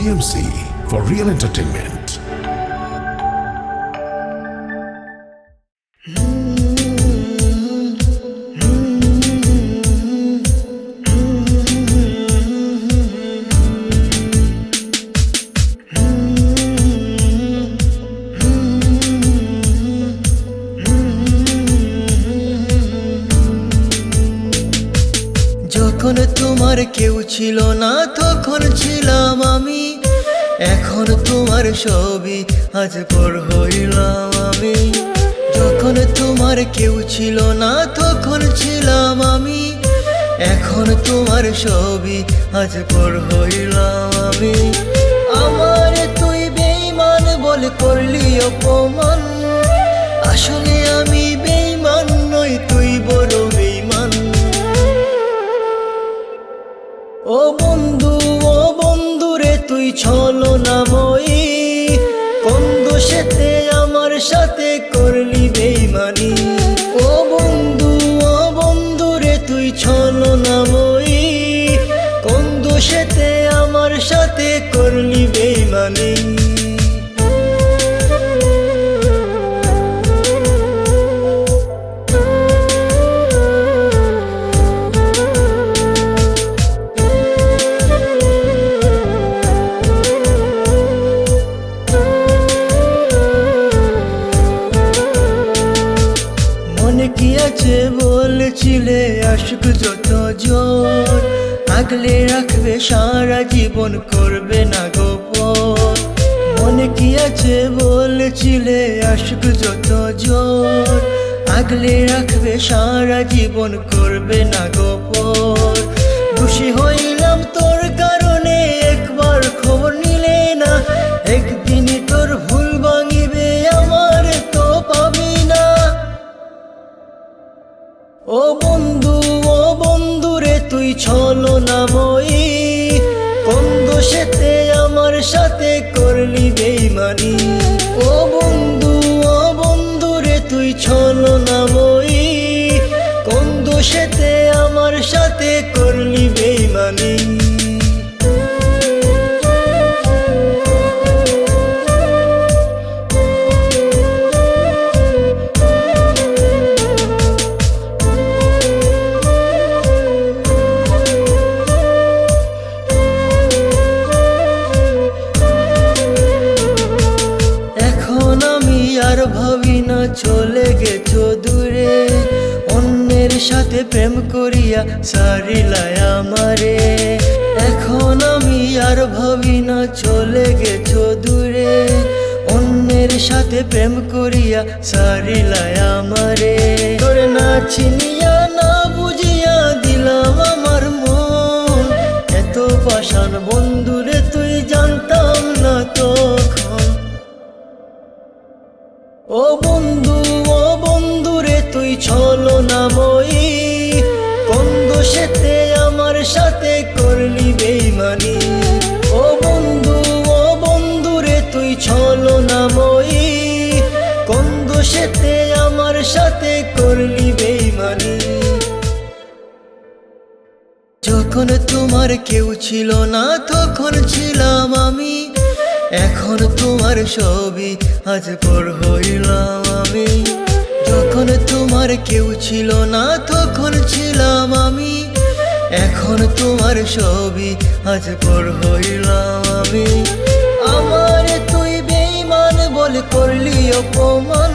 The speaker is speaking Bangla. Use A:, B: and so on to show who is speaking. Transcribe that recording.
A: BMC for real entertainment.
B: যখন তোমার কেউ ছিল না তখন ছিলাম আমি, এখন তোমার সবই আজ পর হইলাম আমি। যখন তোমার কেউ ছিল না তখন ছিলাম আমি, এখন তোমার সবই আজ পর হইলাম আমি। আমার তুই বেঈমান বলে করলি অপমান, আসলে আমি বেঈমান নই, তুই বড় বেঈমান। ও বন্ধু রে তুই ছলনাময়ী, কোন দোষেতে আমার সাথে করলি বেঈমানি। ও বন্ধু রে তুই ছলনাময়ী, কোন দোষেতে আমার সাথে করলি বেঈমানি। মনে কি আছে বলেছিলে আশিক যত জোর, আগলে রাখবে সারা জীবন করবে না গোপন। মনে কি আছে বলেছিলে আশিক যত জোর, আগলে রাখবে সারা জীবন করবে না গোপন। খুশি হইলাম তোর কারণে একবার খবর নিলে না, একদিনই তোর ভুল ভাঙিবে আমার তো পাবি না। ও বন্ধু রে তুই ছলনাময়ী, কোন দোষেতে আমার সাথে করলি বেঈমানি। ও বন্ধু রে তুই ছলনাময়ী, কোন দোষেতে আমার সাথে করলি বেঈমানি। আর ভাবি না চলে গেছো দূরে, অন্যের সাথে প্রেম করিয়া সারিলাই আমারে। এখন আমি আর ভাবি না চলে গেছো দূরে, অন্যের সাথে প্রেম করিয়া সারিলাই আমারে। তোরে না চিনিয়া না বুঝিয়া দিলাম আমার মন, এত পাষাণ বন্ধুরে তুই জানতাম না তখন। ও বন্ধু রে তুই ছলনাময়ী, কোন দোষেতে আমার সাথে করলি বেঈমানি। ও বন্ধু রে তুই ছলনাময়ী, কোন দোষেতে আমার সাথে করলি বেঈমানি। যখন তোমার কেউ ছিল না তখন ছিলাম আমি, এখন তোমার সবই আজ পর হইলাম আমি। যখন তোমার কেউ ছিল না তখন ছিলাম আমি, এখন তোমার সবই আজ পর হইলাম আমি। আমার তুই বেঈমান বলে করলি অপমান,